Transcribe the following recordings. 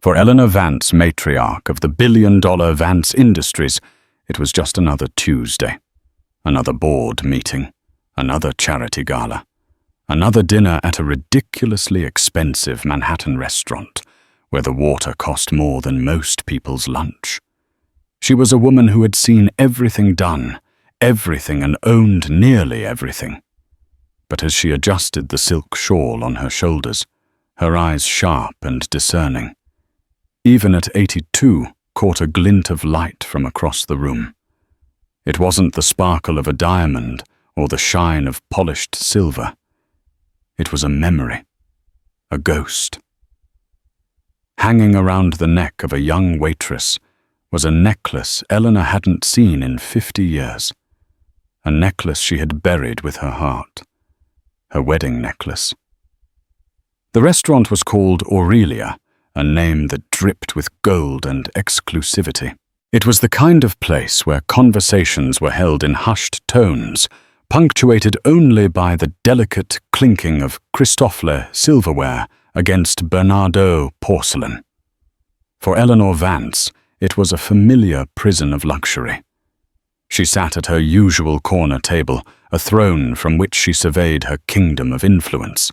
For Eleanor Vance, matriarch of the billion-dollar Vance Industries, it was just another Tuesday. Another board meeting. Another charity gala. Another dinner at a ridiculously expensive Manhattan restaurant, where the water cost more than most people's lunch. She was a woman who had seen everything done, everything and owned nearly everything. But as she adjusted the silk shawl on her shoulders, her eyes sharp and discerning, even at 82, caught a glint of light from across the room. It wasn't the sparkle of a diamond or the shine of polished silver. It was a memory, a ghost. Hanging around the neck of a young waitress was a necklace Eleanor hadn't seen in 50 years. A necklace she had buried with her heart. Her wedding necklace. The restaurant was called Aurelia, a name that dripped with gold and exclusivity. It was the kind of place where conversations were held in hushed tones, punctuated only by the delicate clinking of Christofle silverware against Bernardo porcelain. For Eleanor Vance, it was a familiar prison of luxury. She sat at her usual corner table, a throne from which she surveyed her kingdom of influence.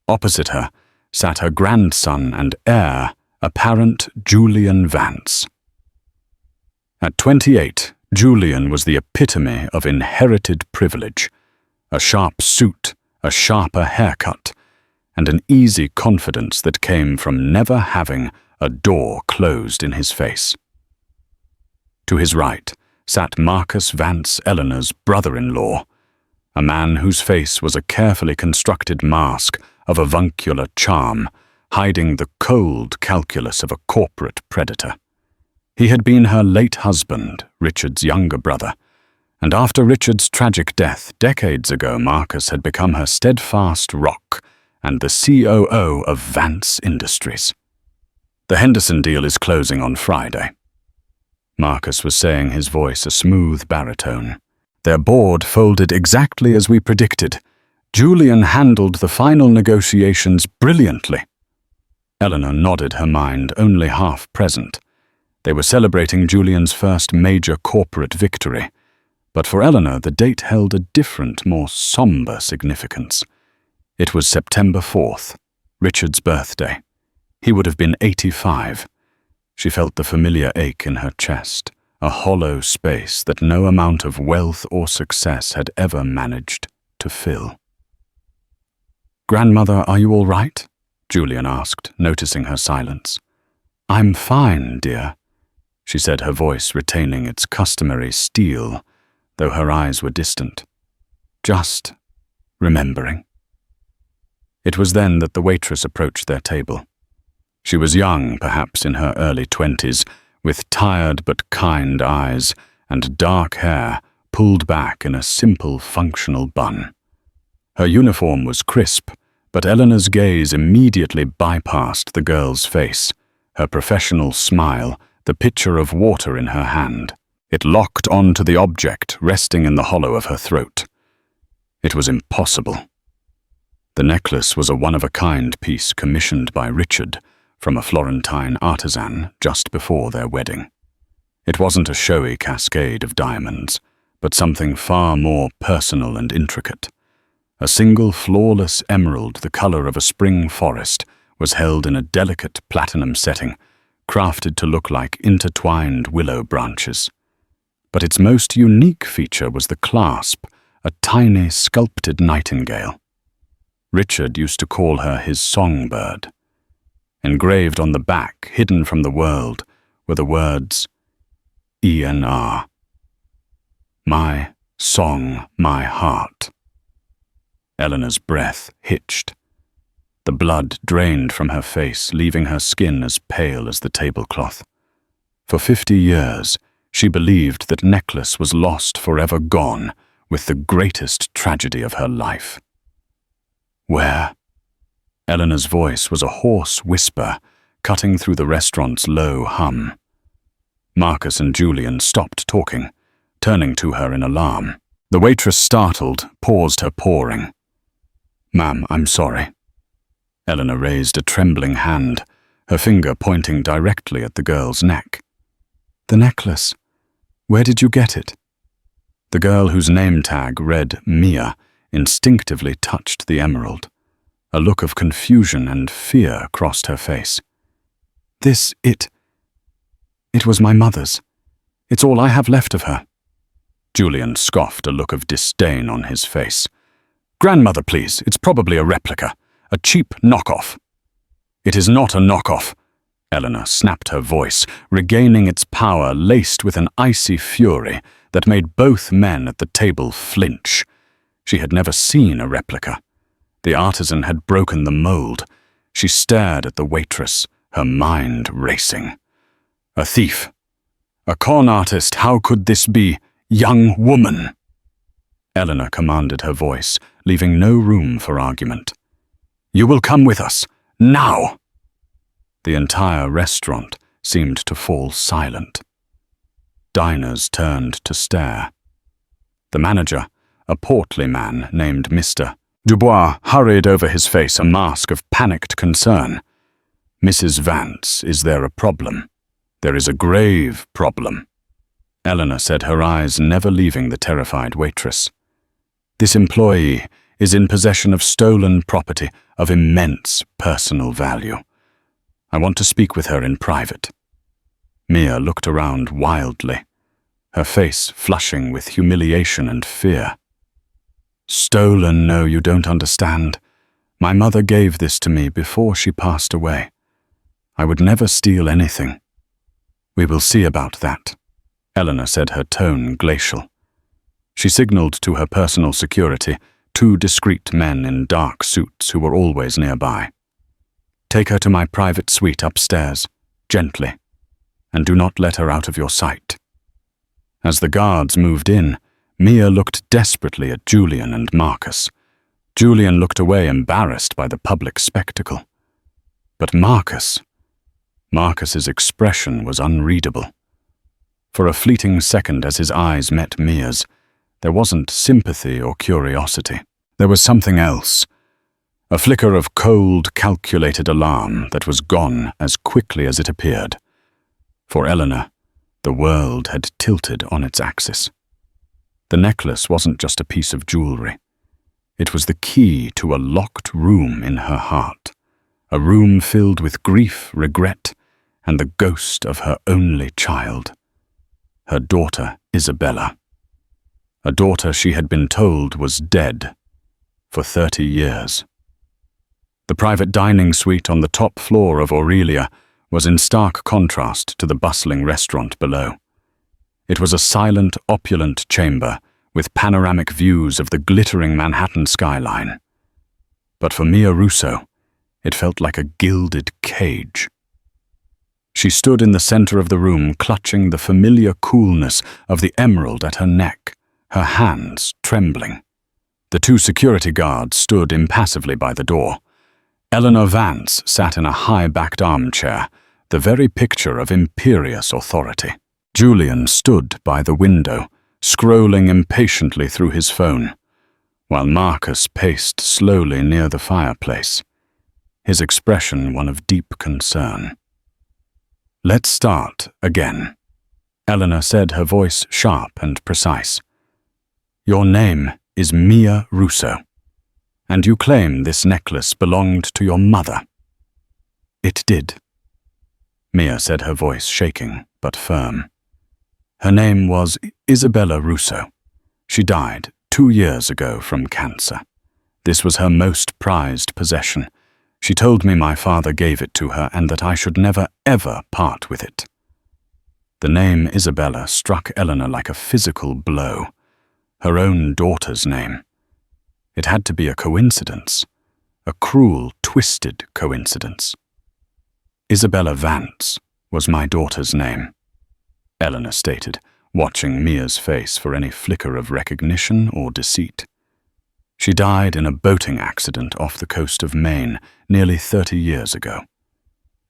Opposite her sat her grandson and heir, apparent Julian Vance. At 28, Julian was the epitome of inherited privilege. A sharp suit, a sharper haircut, and an easy confidence that came from never having a door closed in his face. To his right sat Marcus Vance, Eleanor's brother-in-law, a man whose face was a carefully constructed mask of avuncular charm, hiding the cold calculus of a corporate predator. He had been her late husband, Richard's younger brother, and after Richard's tragic death decades ago, Marcus had become her steadfast rock and the COO of Vance Industries. The Henderson deal is closing on Friday. Marcus was saying, his voice a smooth baritone. Their board folded exactly as we predicted. Julian handled the final negotiations brilliantly. Eleanor nodded, her mind only half present. They were celebrating Julian's first major corporate victory, but for Eleanor the date held a different, more somber significance. It was September 4th, Richard's birthday. He would have been 85. She felt the familiar ache in her chest, a hollow space that no amount of wealth or success had ever managed to fill. "Grandmother, are you all right?" Julian asked, noticing her silence. "I'm fine, dear," she said, her voice retaining its customary steel, though her eyes were distant. "Just remembering." It was then that the waitress approached their table. She was young, perhaps in her early 20s, with tired but kind eyes and dark hair pulled back in a simple, functional bun. Her uniform was crisp, but Eleanor's gaze immediately bypassed the girl's face, her professional smile, the pitcher of water in her hand. It locked onto the object resting in the hollow of her throat. It was impossible. The necklace was a one-of-a-kind piece commissioned by Richard from a Florentine artisan just before their wedding. It wasn't a showy cascade of diamonds, but something far more personal and intricate. A single flawless emerald the color of a spring forest was held in a delicate platinum setting, crafted to look like intertwined willow branches. But its most unique feature was the clasp, a tiny sculpted nightingale. Richard used to call her his songbird. Engraved on the back, hidden from the world, were the words, ENR. My song, my heart. Eleanor's breath hitched. The blood drained from her face, leaving her skin as pale as the tablecloth. For 50 years, she believed that necklace was lost, forever gone, with the greatest tragedy of her life. Where? Eleanor's voice was a hoarse whisper, cutting through the restaurant's low hum. Marcus and Julian stopped talking, turning to her in alarm. The waitress, startled, paused her pouring. "Ma'am, I'm sorry." Eleanor raised a trembling hand, her finger pointing directly at the girl's neck. "The necklace. Where did you get it?" The girl whose name tag read Mia instinctively touched the emerald. A look of confusion and fear crossed her face. It was my mother's. It's all I have left of her." Julian scoffed, a look of disdain on his face. "Grandmother, please. It's probably a replica. A cheap knockoff." "It is not a knockoff." Eleanor snapped her voice, regaining its power laced with an icy fury that made both men at the table flinch. She had never seen a replica. The artisan had broken the mold. She stared at the waitress, her mind racing. "A thief. A con artist. How could this be? Young woman!" Eleanor commanded her voice, leaving no room for argument. "You will come with us. Now!" The entire restaurant seemed to fall silent. Diners turned to stare. The manager, a portly man named Mr. Dubois, hurried over his face a mask of panicked concern. "Mrs. Vance, is there a problem? There is a grave problem." Eleanor said, her eyes never leaving the terrified waitress. "This employee is in possession of stolen property of immense personal value. I want to speak with her in private." Mia looked around wildly, her face flushing with humiliation and fear. "Stolen? No, you don't understand. My mother gave this to me before she passed away. I would never steal anything." "We will see about that," Eleanor said, her tone glacial. She signaled to her personal security, two discreet men in dark suits who were always nearby. "Take her to my private suite upstairs, gently, and do not let her out of your sight." As the guards moved in, Mia looked desperately at Julian and Marcus. Julian looked away, embarrassed by the public spectacle. But Marcus's expression was unreadable. For a fleeting second as his eyes met Mia's, there wasn't sympathy or curiosity. There was something else. A flicker of cold, calculated alarm that was gone as quickly as it appeared. For Eleanor, the world had tilted on its axis. The necklace wasn't just a piece of jewelry. It was the key to a locked room in her heart, a room filled with grief, regret, and the ghost of her only child. Her daughter, Isabella. A daughter she had been told was dead for 30 years. The private dining suite on the top floor of Aurelia was in stark contrast to the bustling restaurant below. It was a silent, opulent chamber with panoramic views of the glittering Manhattan skyline. But for Mia Russo, it felt like a gilded cage. She stood in the center of the room, clutching the familiar coolness of the emerald at her neck, her hands trembling. The two security guards stood impassively by the door. Eleanor Vance sat in a high-backed armchair, the very picture of imperious authority. Julian stood by the window, scrolling impatiently through his phone, while Marcus paced slowly near the fireplace, his expression one of deep concern. "Let's start again," Eleanor said, her voice sharp and precise. "Your name is Mia Russo, and you claim this necklace belonged to your mother." "It did," Mia said, her voice shaking but firm. "Her name was Isabella Russo. She died 2 years ago from cancer. This was her most prized possession. She told me my father gave it to her and that I should never, ever part with it." The name Isabella struck Eleanor like a physical blow. Her own daughter's name. It had to be a coincidence. A cruel, twisted coincidence. "Isabella Vance was my daughter's name," Eleanor stated, watching Mia's face for any flicker of recognition or deceit. "She died in a boating accident off the coast of Maine nearly 30 years ago.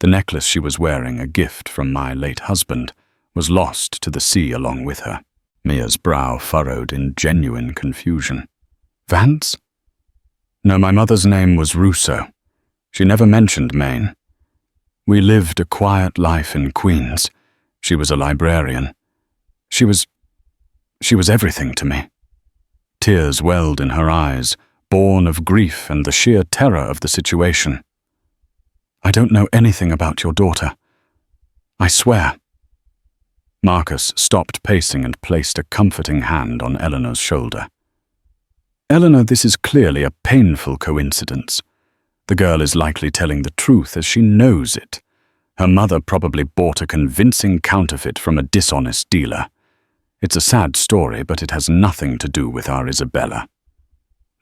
The necklace she was wearing, a gift from my late husband, was lost to the sea along with her." Mia's brow furrowed in genuine confusion. "Vance?" "No, my mother's name was Russo. She never mentioned Maine. We lived a quiet life in Queens. She was a librarian. She was everything to me. Tears welled in her eyes, born of grief and the sheer terror of the situation. I don't know anything about your daughter. I swear. Marcus stopped pacing and placed a comforting hand on Eleanor's shoulder. Eleanor, this is clearly a painful coincidence. The girl is likely telling the truth as she knows it. Her mother probably bought a convincing counterfeit from a dishonest dealer. It's a sad story, but it has nothing to do with our Isabella.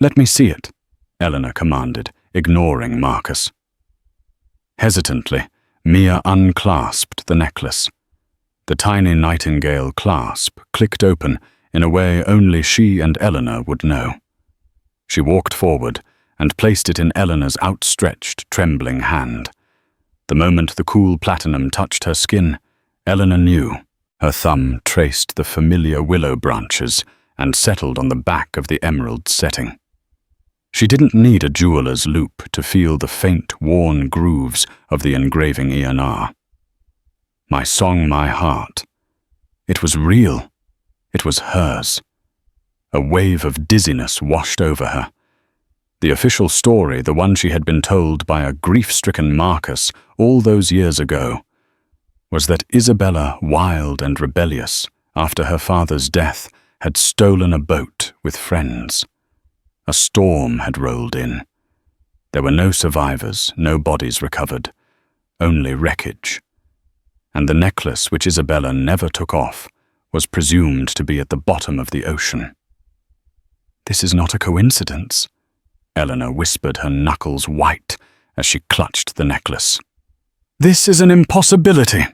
Let me see it, Eleanor commanded, ignoring Marcus. Hesitantly, Mia unclasped the necklace. The tiny nightingale clasp clicked open in a way only she and Eleanor would know. She walked forward and placed it in Eleanor's outstretched, trembling hand. The moment the cool platinum touched her skin, Eleanor knew. Her thumb traced the familiar willow branches and settled on the back of the emerald setting. She didn't need a jeweler's loupe to feel the faint, worn grooves of the engraving ENR. My song, my heart. It was real. It was hers. A wave of dizziness washed over her. The official story, the one she had been told by a grief-stricken Marcus all those years ago, was that Isabella, wild and rebellious, after her father's death, had stolen a boat with friends. A storm had rolled in. There were no survivors, no bodies recovered, only wreckage. And the necklace, which Isabella never took off, was presumed to be at the bottom of the ocean. This is not a coincidence, Eleanor whispered, her knuckles white as she clutched the necklace. This is an impossibility.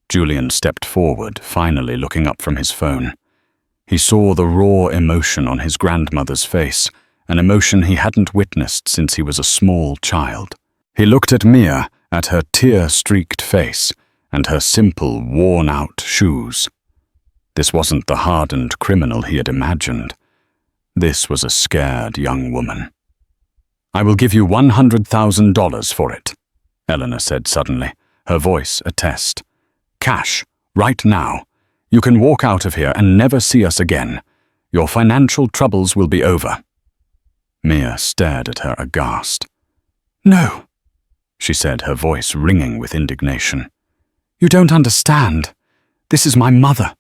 Julian stepped forward, finally looking up from his phone. He saw the raw emotion on his grandmother's face, an emotion he hadn't witnessed since he was a small child. He looked at Mia, at her tear-streaked face, and her simple, worn-out shoes. This wasn't the hardened criminal he had imagined. This was a scared young woman. I will give you $100,000 for it, Eleanor said suddenly, her voice a test. Cash, right now. You can walk out of here and never see us again. Your financial troubles will be over. Mia stared at her aghast. No, she said, her voice ringing with indignation. You don't understand. This is my mother.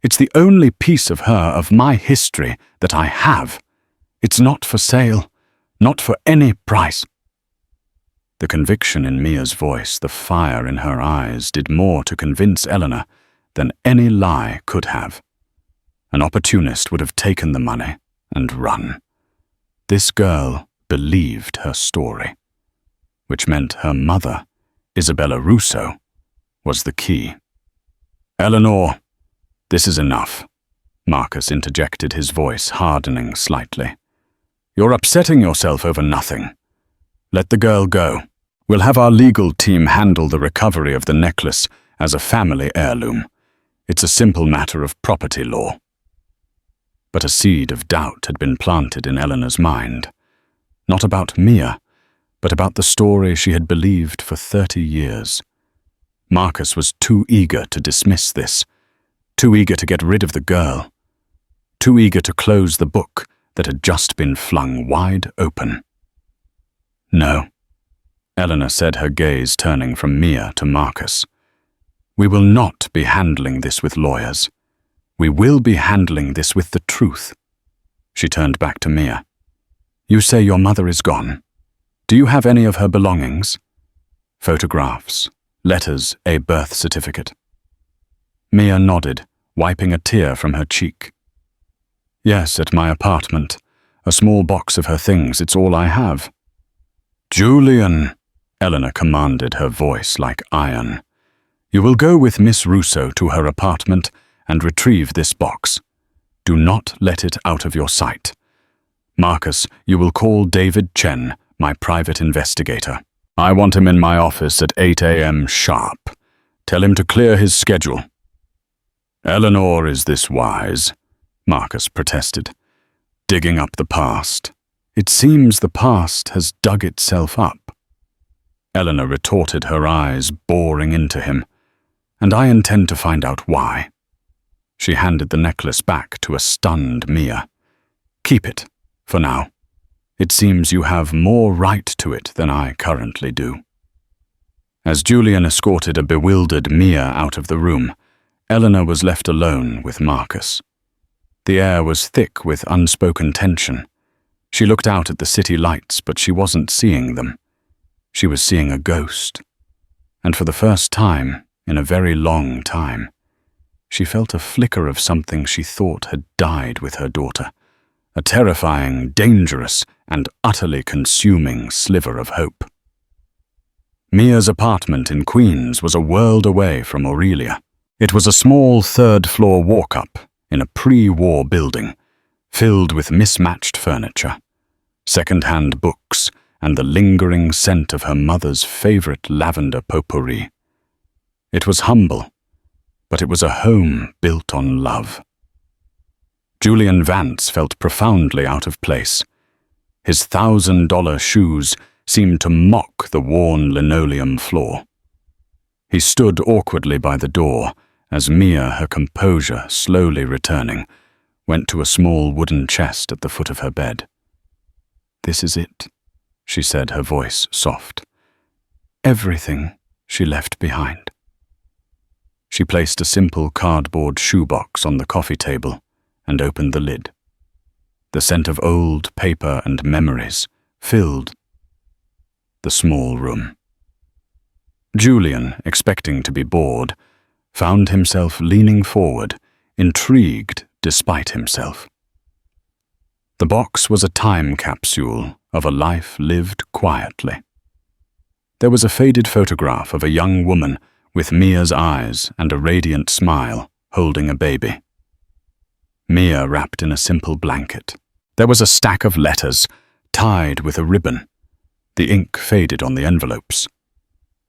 It's the only piece of her, of my history, that I have. It's not for sale, not for any price. The conviction in Mia's voice, the fire in her eyes, did more to convince Eleanor than any lie could have. An opportunist would have taken the money and run. This girl believed her story, which meant her mother, Isabella Russo, was the key. Eleanor, this is enough, Marcus interjected, his voice hardening slightly. You're upsetting yourself over nothing. Let the girl go. We'll have our legal team handle the recovery of the necklace as a family heirloom. It's a simple matter of property law. But a seed of doubt had been planted in Eleanor's mind. Not about Mia, but about the story she had believed for 30 years. Marcus was too eager to dismiss this, too eager to get rid of the girl, too eager to close the book that had just been flung wide open. No, Eleanor said, her gaze turning from Mia to Marcus. We will not be handling this with lawyers. We will be handling this with the truth. She turned back to Mia. You say your mother is gone. Do you have any of her belongings? Photographs, letters, a birth certificate. Mia nodded, wiping a tear from her cheek. Yes, at my apartment. A small box of her things, it's all I have. Julian, Eleanor commanded, her voice like iron. You will go with Miss Russo to her apartment and retrieve this box. Do not let it out of your sight. Marcus, you will call David Chen, my private investigator. I want him in my office at 8 a.m. sharp. Tell him to clear his schedule. Eleanor, is this wise? Marcus protested. Digging up the past. It seems the past has dug itself up. Eleanor retorted, her eyes boring into him. "And I intend to find out why." She handed the necklace back to a stunned Mia. "Keep it, for now. It seems you have more right to it than I currently do." As Julian escorted a bewildered Mia out of the room, Eleanor was left alone with Marcus. The air was thick with unspoken tension. She looked out at the city lights, but she wasn't seeing them. She was seeing a ghost. And for the first time, in a very long time, she felt a flicker of something she thought had died with her daughter, a terrifying, dangerous, and utterly consuming sliver of hope. Mia's apartment in Queens was a world away from Aurelia. It was a small third-floor walk-up in a pre-war building, filled with mismatched furniture, second-hand books, and the lingering scent of her mother's favorite lavender potpourri. It was humble, but it was a home built on love. Julian Vance felt profoundly out of place. His $1,000 shoes seemed to mock the worn linoleum floor. He stood awkwardly by the door as Mia, her composure slowly returning, went to a small wooden chest at the foot of her bed. "This is it," she said, her voice soft. "Everything she left behind." She placed a simple cardboard shoebox on the coffee table and opened the lid. The scent of old paper and memories filled the small room. Julian, expecting to be bored, found himself leaning forward, intrigued despite himself. The box was a time capsule of a life lived quietly. There was a faded photograph of a young woman with Mia's eyes and a radiant smile, holding a baby. Mia wrapped in a simple blanket. There was a stack of letters, tied with a ribbon. The ink faded on the envelopes.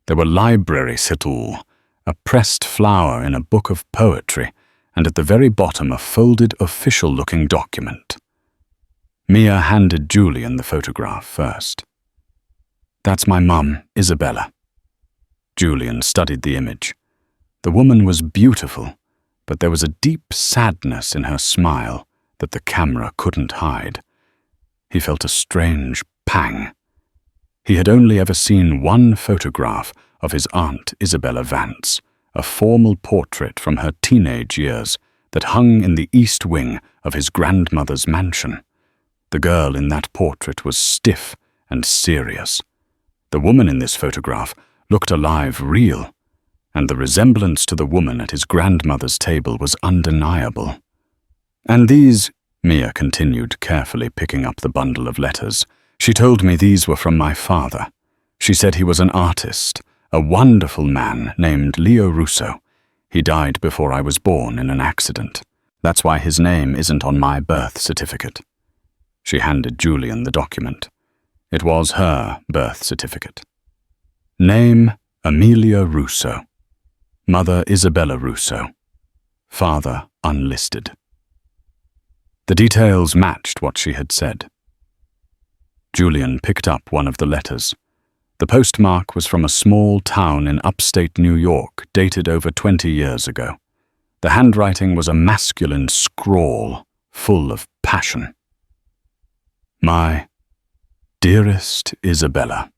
There were library citul, a pressed flower in a book of poetry, and at the very bottom a folded official-looking document. Mia handed Julian the photograph first. "That's my mum, Isabella." Julian studied the image. The woman was beautiful, but there was a deep sadness in her smile that the camera couldn't hide. He felt a strange pang. He had only ever seen one photograph of his aunt Isabella Vance, a formal portrait from her teenage years that hung in the east wing of his grandmother's mansion. The girl in that portrait was stiff and serious. The woman in this photograph looked alive, real, and the resemblance to the woman at his grandmother's table was undeniable. "And these," Mia continued, carefully picking up the bundle of letters, "she told me these were from my father. She said he was an artist, a wonderful man named Leo Russo. He died before I was born in an accident. That's why his name isn't on my birth certificate." She handed Julian the document. It was her birth certificate. Name, Amelia Russo. Mother, Isabella Russo. Father, unlisted. The details matched what she had said. Julian picked up one of the letters. The postmark was from a small town in upstate New York, dated over 20 years ago. The handwriting was a masculine scrawl, full of passion. "My dearest Isabella.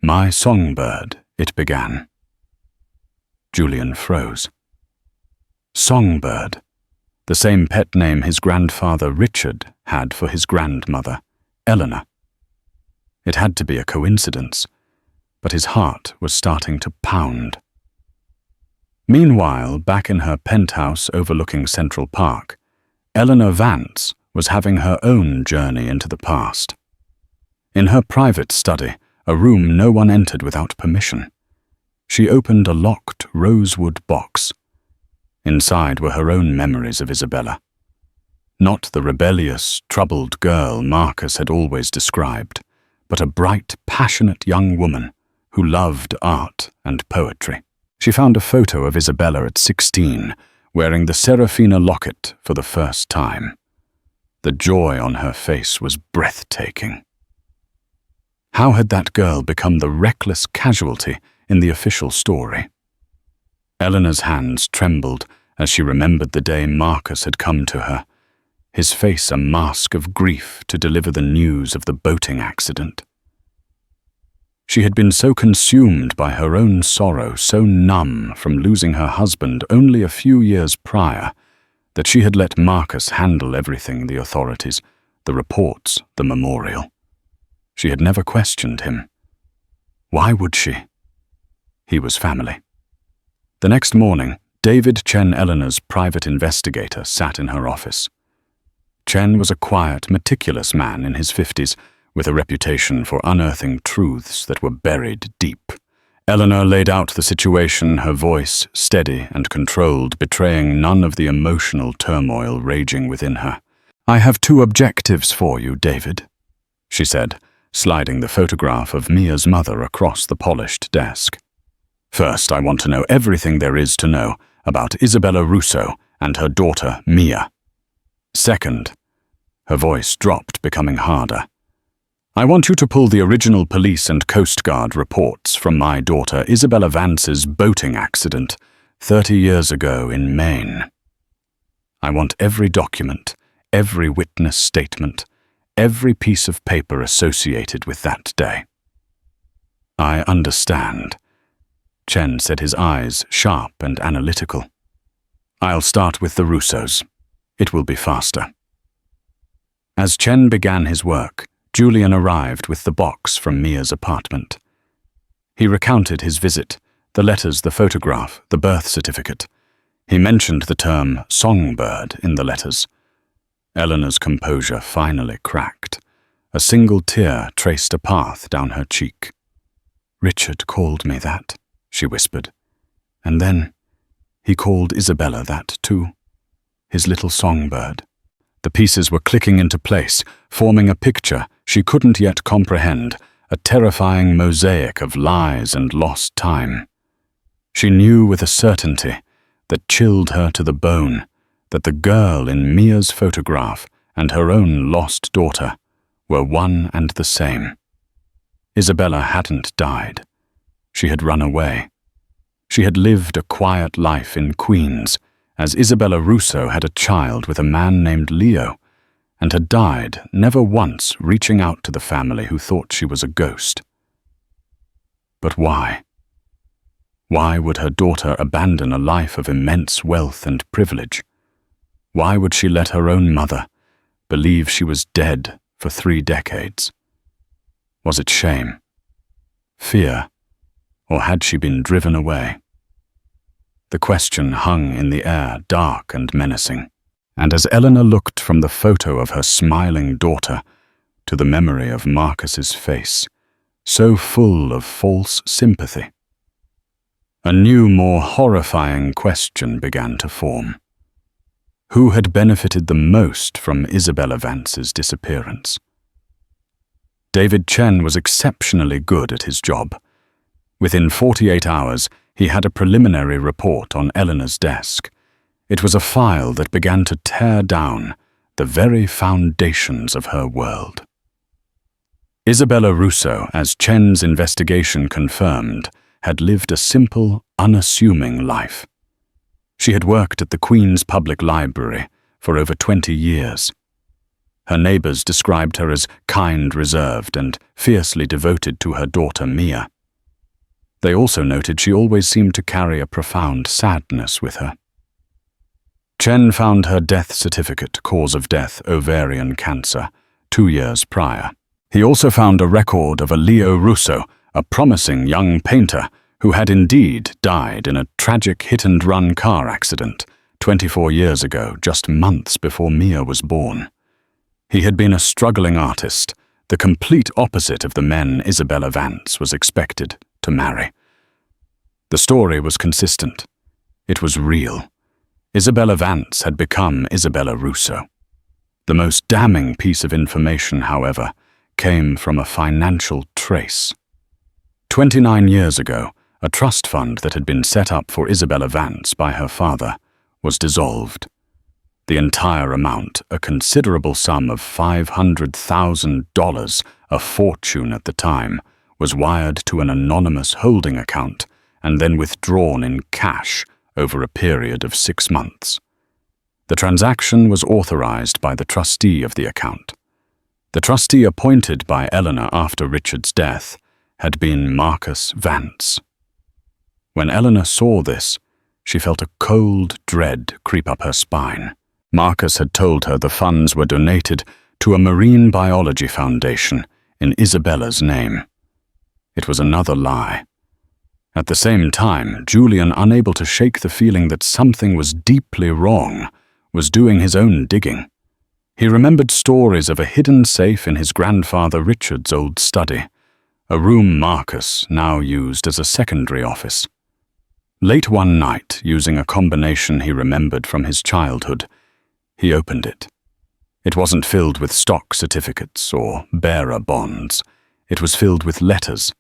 My songbird," it began. Julian froze. Songbird, the same pet name his grandfather Richard had for his grandmother, Eleanor. It had to be a coincidence, but his heart was starting to pound. Meanwhile, back in her penthouse overlooking Central Park, Eleanor Vance was having her own journey into the past. In her private study, a room no one entered without permission, she opened a locked rosewood box. Inside were her own memories of Isabella. Not the rebellious, troubled girl Marcus had always described, but a bright, passionate young woman who loved art and poetry. She found a photo of Isabella at 16, wearing the Serafina locket for the first time. The joy on her face was breathtaking. How had that girl become the reckless casualty in the official story? Eleanor's hands trembled as she remembered the day Marcus had come to her, his face a mask of grief to deliver the news of the boating accident. She had been so consumed by her own sorrow, so numb from losing her husband only a few years prior, that she had let Marcus handle everything: the authorities, the reports, the memorial. She had never questioned him. Why would she? He was family. The next morning, David Chen, Eleanor's private investigator, sat in her office. Chen was a quiet, meticulous man in his 50s, with a reputation for unearthing truths that were buried deep. Eleanor laid out the situation, her voice steady and controlled, betraying none of the emotional turmoil raging within her. "I have 2 objectives for you, David," she said, sliding the photograph of Mia's mother across the polished desk. "First, I want to know everything there is to know about Isabella Russo and her daughter, Mia. Second," her voice dropped, becoming harder, "I want you to pull the original police and Coast Guard reports from my daughter Isabella Vance's boating accident 30 years ago in Maine. I want every document, every witness statement, every piece of paper associated with that day." "I understand," Chen said, his eyes sharp and analytical. "I'll start with the Russos. It will be faster." As Chen began his work, Julian arrived with the box from Mia's apartment. He recounted his visit, the letters, the photograph, the birth certificate. He mentioned the term songbird in the letters. Eleanor's composure finally cracked. A single tear traced a path down her cheek. "Richard called me that," she whispered. "And then he called Isabella that too. His little songbird." The pieces were clicking into place, forming a picture she couldn't yet comprehend, a terrifying mosaic of lies and lost time. She knew with a certainty that chilled her to the bone that the girl in Mia's photograph and her own lost daughter were one and the same. Isabella hadn't died. She had run away. She had lived a quiet life in Queens, as Isabella Russo had a child with a man named Leo, and had died, never once reaching out to the family who thought she was a ghost. But why? Why would her daughter abandon a life of immense wealth and privilege? Why would she let her own mother believe she was dead for 3 decades? Was it shame? Fear? Or had she been driven away? The question hung in the air, dark and menacing, and as Eleanor looked from the photo of her smiling daughter to the memory of Marcus's face, so full of false sympathy, a new, more horrifying question began to form. Who had benefited the most from Isabella Vance's disappearance? David Chen was exceptionally good at his job. Within 48 hours, he had a preliminary report on Eleanor's desk. It was a file that began to tear down the very foundations of her world. Isabella Russo, as Chen's investigation confirmed, had lived a simple, unassuming life. She had worked at the Queen's Public Library for over 20 years. Her neighbors described her as kind, reserved, and fiercely devoted to her daughter Mia. They also noted she always seemed to carry a profound sadness with her. Chen found her death certificate, cause of death, ovarian cancer, 2 years prior. He also found a record of a Leo Russo, a promising young painter who had indeed died in a tragic hit-and-run car accident 24 years ago, just months before Mia was born. He had been a struggling artist, the complete opposite of the men Isabella Vance was expected to marry. The story was consistent. It was real. Isabella Vance had become Isabella Russo. The most damning piece of information, however, came from a financial trace. 29 years ago, a trust fund that had been set up for Isabella Vance by her father was dissolved. The entire amount, a considerable sum of $500,000, a fortune at the time, was wired to an anonymous holding account and then withdrawn in cash over a period of 6 months. The transaction was authorized by the trustee of the account. The trustee appointed by Eleanor after Richard's death had been Marcus Vance. When Eleanor saw this, she felt a cold dread creep up her spine. Marcus had told her the funds were donated to a marine biology foundation in Isabella's name. It was another lie. At the same time, Julian, unable to shake the feeling that something was deeply wrong, was doing his own digging. He remembered stories of a hidden safe in his grandfather Richard's old study, a room Marcus now used as a secondary office. Late one night, using a combination he remembered from his childhood, he opened it. It wasn't filled with stock certificates or bearer bonds. It was filled with letters.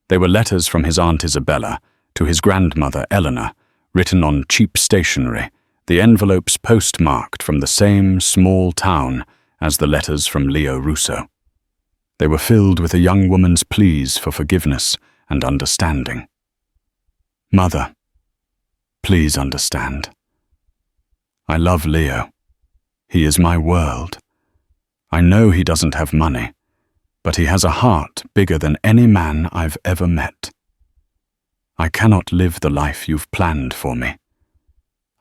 They were letters from his Aunt Isabella to his grandmother Eleanor, written on cheap stationery, the envelopes postmarked from the same small town as the letters from Leo Russo. They were filled with a young woman's pleas for forgiveness and understanding. Mother, please understand. I love Leo. He is my world. I know he doesn't have money, but he has a heart bigger than any man I've ever met. I cannot live the life you've planned for me.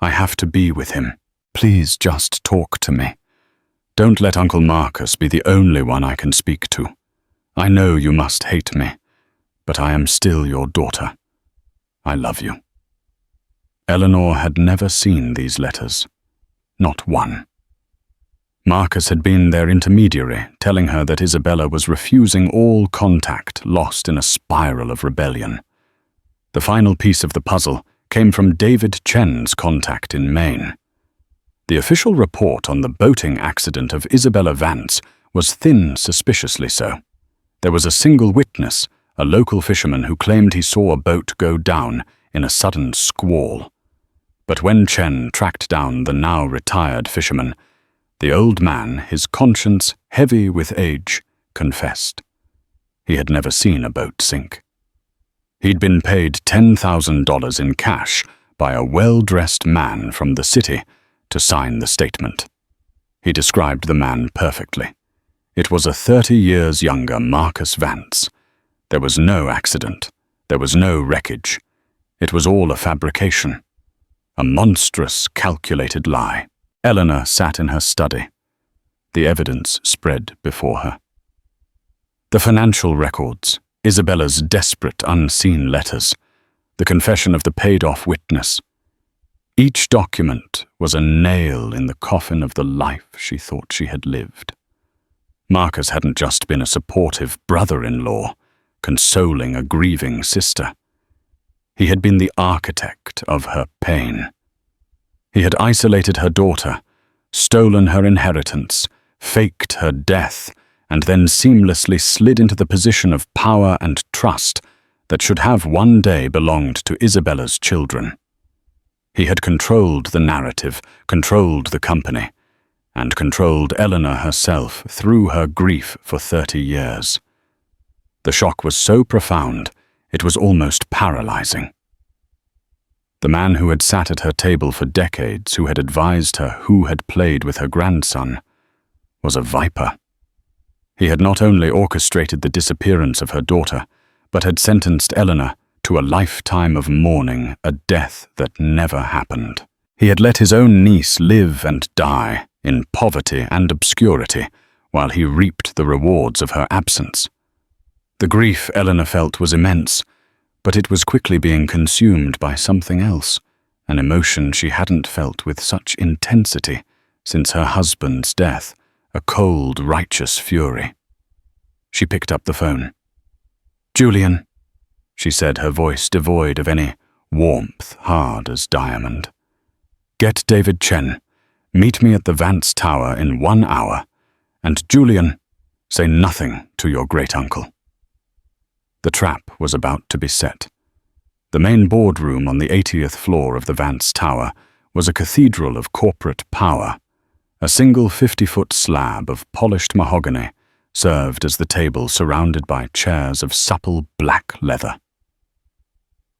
I have to be with him. Please just talk to me. Don't let Uncle Marcus be the only one I can speak to. I know you must hate me, but I am still your daughter. I love you. Eleanor had never seen these letters. Not one. Marcus had been their intermediary, telling her that Isabella was refusing all contact, lost in a spiral of rebellion. The final piece of the puzzle came from David Chen's contact in Maine. The official report on the boating accident of Isabella Vance was thin, suspiciously so. There was a single witness, a local fisherman who claimed he saw a boat go down in a sudden squall. But when Chen tracked down the now retired fisherman, the old man, his conscience heavy with age, confessed. He had never seen a boat sink. He'd been paid $10,000 in cash by a well-dressed man from the city to sign the statement. He described the man perfectly. It was a 30 years younger Marcus Vance. There was no accident. There was no wreckage. It was all a fabrication. A monstrous, calculated lie. Eleanor sat in her study. The evidence spread before her. The financial records, Isabella's desperate, unseen letters, the confession of the paid-off witness. Each document was a nail in the coffin of the life she thought she had lived. Marcus hadn't just been a supportive brother-in-law, consoling a grieving sister. He had been the architect of her pain. He had isolated her daughter, stolen her inheritance, faked her death, and then seamlessly slid into the position of power and trust that should have one day belonged to Isabella's children. He had controlled the narrative, controlled the company, and controlled Eleanor herself through her grief for 30 years. The shock was so profound, it was almost paralyzing. The man who had sat at her table for decades, who had advised her who had played with her grandson, was a viper. He had not only orchestrated the disappearance of her daughter, but had sentenced Eleanor to a lifetime of mourning, a death that never happened. He had let his own niece live and die in poverty and obscurity, while he reaped the rewards of her absence. The grief Eleanor felt was immense, but it was quickly being consumed by something else, an emotion she hadn't felt with such intensity since her husband's death, a cold, righteous fury. She picked up the phone. "Julian," she said, her voice devoid of any warmth, hard as diamond. "Get David Chen. Meet me at the Vance Tower in 1 hour. And Julian, say nothing to your great-uncle." The trap was about to be set. The main boardroom on the 80th floor of the Vance Tower was a cathedral of corporate power. A single 50-foot slab of polished mahogany served as the table, surrounded by chairs of supple black leather.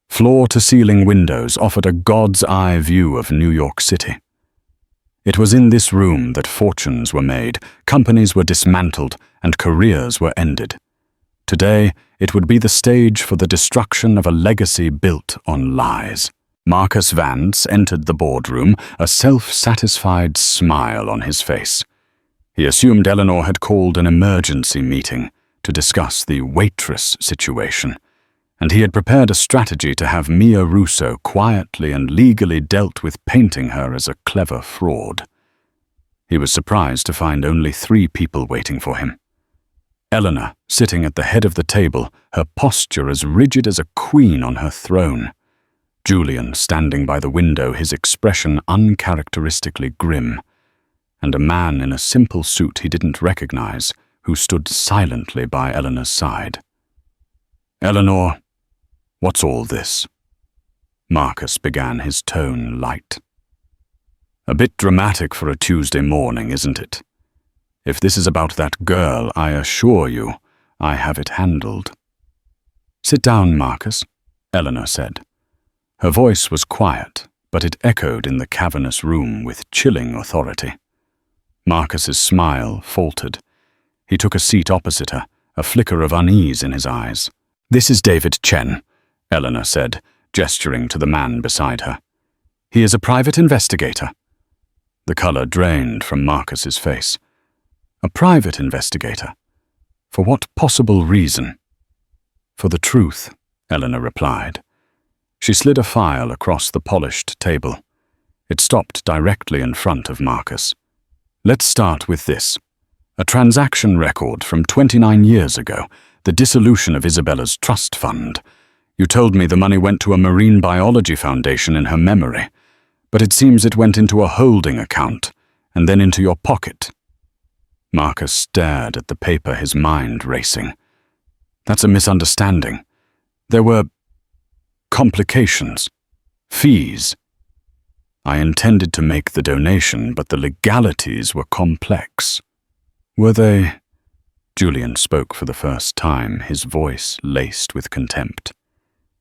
Floor-to-ceiling windows offered a god's-eye view of New York City. It was in this room that fortunes were made, companies were dismantled, and careers were ended. Today, it would be the stage for the destruction of a legacy built on lies. Marcus Vance entered the boardroom, a self-satisfied smile on his face. He assumed Eleanor had called an emergency meeting to discuss the Waitress situation, and he had prepared a strategy to have Mia Russo quietly and legally dealt with, painting her as a clever fraud. He was surprised to find only 3 people waiting for him. Eleanor, sitting at the head of the table, her posture as rigid as a queen on her throne. Julian, standing by the window, his expression uncharacteristically grim. And a man in a simple suit he didn't recognize, who stood silently by Eleanor's side. "Eleanor, what's all this?" Marcus began, his tone light. "A bit dramatic for a Tuesday morning, isn't it? If this is about that girl, I assure you, I have it handled." "Sit down, Marcus," Eleanor said. Her voice was quiet, but it echoed in the cavernous room with chilling authority. Marcus's smile faltered. He took a seat opposite her, a flicker of unease in his eyes. "This is David Chen," Eleanor said, gesturing to the man beside her. "He is a private investigator." The color drained from Marcus's face. "A private investigator? For what possible reason?" "For the truth," Eleanor replied. She slid a file across the polished table. It stopped directly in front of Marcus. "Let's start with this. A transaction record from 29 years ago, the dissolution of Isabella's trust fund. You told me the money went to a marine biology foundation in her memory, but it seems it went into a holding account, and then into your pocket." Marcus stared at the paper, his mind racing. "That's a misunderstanding. There were complications, fees. I intended to make the donation, but the legalities were complex." "Were they?" Julian spoke for the first time, his voice laced with contempt.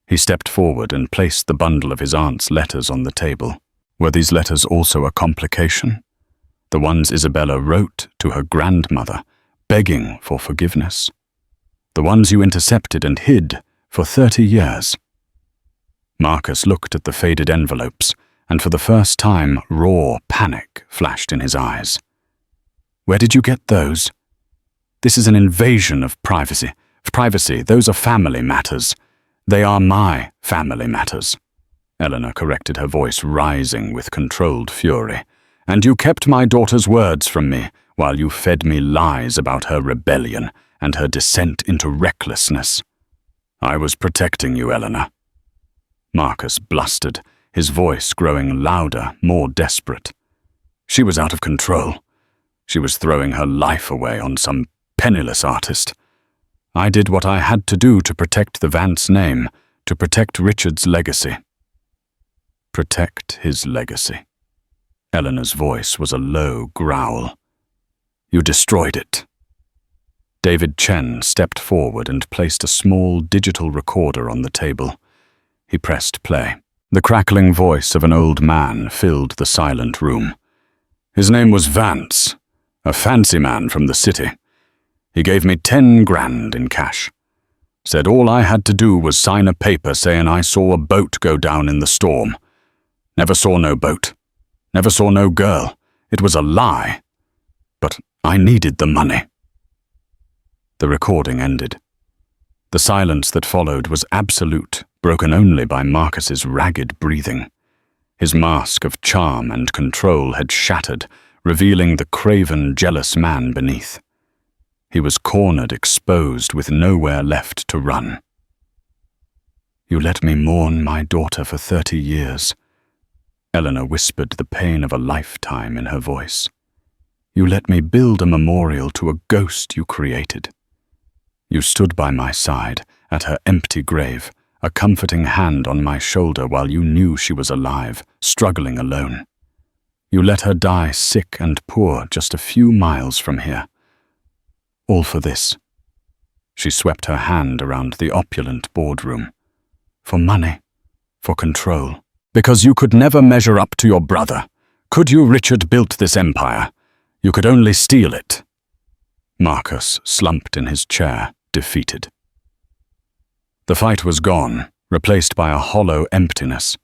He stepped forward and placed the bundle of his aunt's letters on the table. "Were these letters also a complication? The ones Isabella wrote to her grandmother, begging for forgiveness? The ones you intercepted and hid for 30 years? Marcus looked at the faded envelopes, and for the first time, raw panic flashed in his eyes. "Where did you get those? This is an invasion of privacy. Those are family matters. They are my family matters." Eleanor corrected, her voice rising with controlled fury. "And you kept my daughter's words from me while you fed me lies about her rebellion and her descent into recklessness. I was protecting you, Eleanor." Marcus blustered, his voice growing louder, more desperate. "She was out of control. She was throwing her life away on some penniless artist. I did what I had to do to protect the Vance name, to protect Richard's legacy." "Protect his legacy." Eleanor's voice was a low growl. "You destroyed it." David Chen stepped forward and placed a small digital recorder on the table. He pressed play. The crackling voice of an old man filled the silent room. "His name was Vance, a fancy man from the city. He gave me 10 grand in cash. Said all I had to do was sign a paper saying I saw a boat go down in the storm. Never saw no boat. Never saw no girl. It was a lie. But I needed the money." The recording ended. The silence that followed was absolute, broken only by Marcus's ragged breathing. His mask of charm and control had shattered, revealing the craven, jealous man beneath. He was cornered, exposed, with nowhere left to run. "You let me mourn my daughter for 30 years. Eleanor whispered, the pain of a lifetime in her voice. "You let me build a memorial to a ghost you created. You stood by my side, at her empty grave, a comforting hand on my shoulder while you knew she was alive, struggling alone. You let her die sick and poor just a few miles from here. All for this. She swept her hand around the opulent boardroom. For money, for control. Because you could never measure up to your brother. Could you, Richard, built this empire? You could only steal it. Marcus slumped in his chair, defeated. The fight was gone, replaced by a hollow emptiness.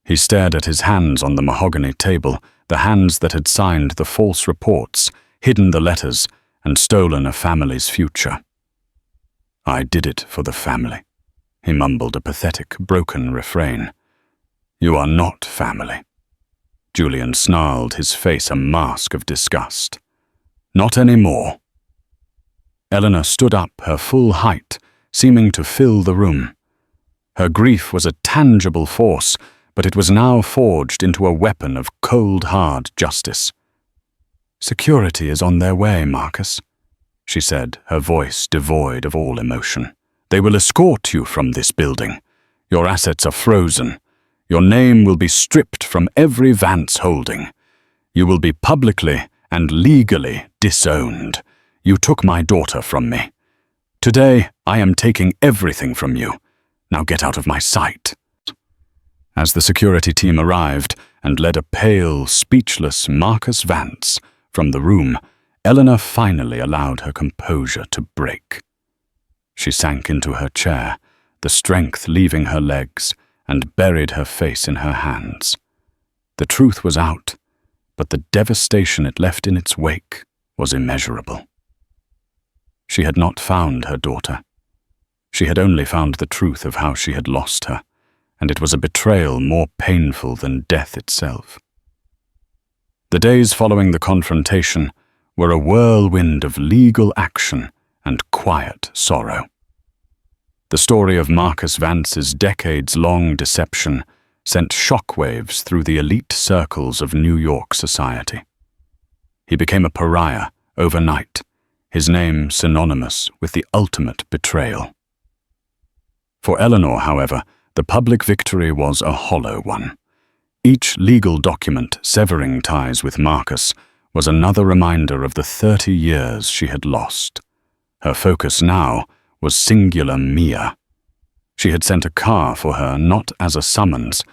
He stared at his hands on the mahogany table, the hands that had signed the false reports, hidden the letters, and stolen a family's future. I did it for the family, he mumbled a pathetic, broken refrain. You are not family. Julian snarled, his face a mask of disgust. Not anymore. Eleanor stood up, her full height, seeming to fill the room. Her grief was a tangible force, but it was now forged into a weapon of cold, hard justice. Security is on their way, Marcus, she said, her voice devoid of all emotion. They will escort you from this building. Your assets are frozen. Your name will be stripped from every Vance holding. You will be publicly and legally disowned. You took my daughter from me. Today, I am taking everything from you. Now get out of my sight. As the security team arrived and led a pale, speechless Marcus Vance from the room, Eleanor finally allowed her composure to break. She sank into her chair, the strength leaving her legs, and buried her face in her hands. The truth was out, but the devastation it left in its wake was immeasurable. She had not found her daughter. She had only found the truth of how she had lost her, and it was a betrayal more painful than death itself. The days following the confrontation were a whirlwind of legal action and quiet sorrow. The story of Marcus Vance's decades-long deception sent shockwaves through the elite circles of New York society. He became a pariah overnight, his name synonymous with the ultimate betrayal. For Eleanor, however, the public victory was a hollow one. Each legal document severing ties with Marcus was another reminder of the 30 years she had lost. Her focus now was singular Mia. She had sent a car for her not as a summons,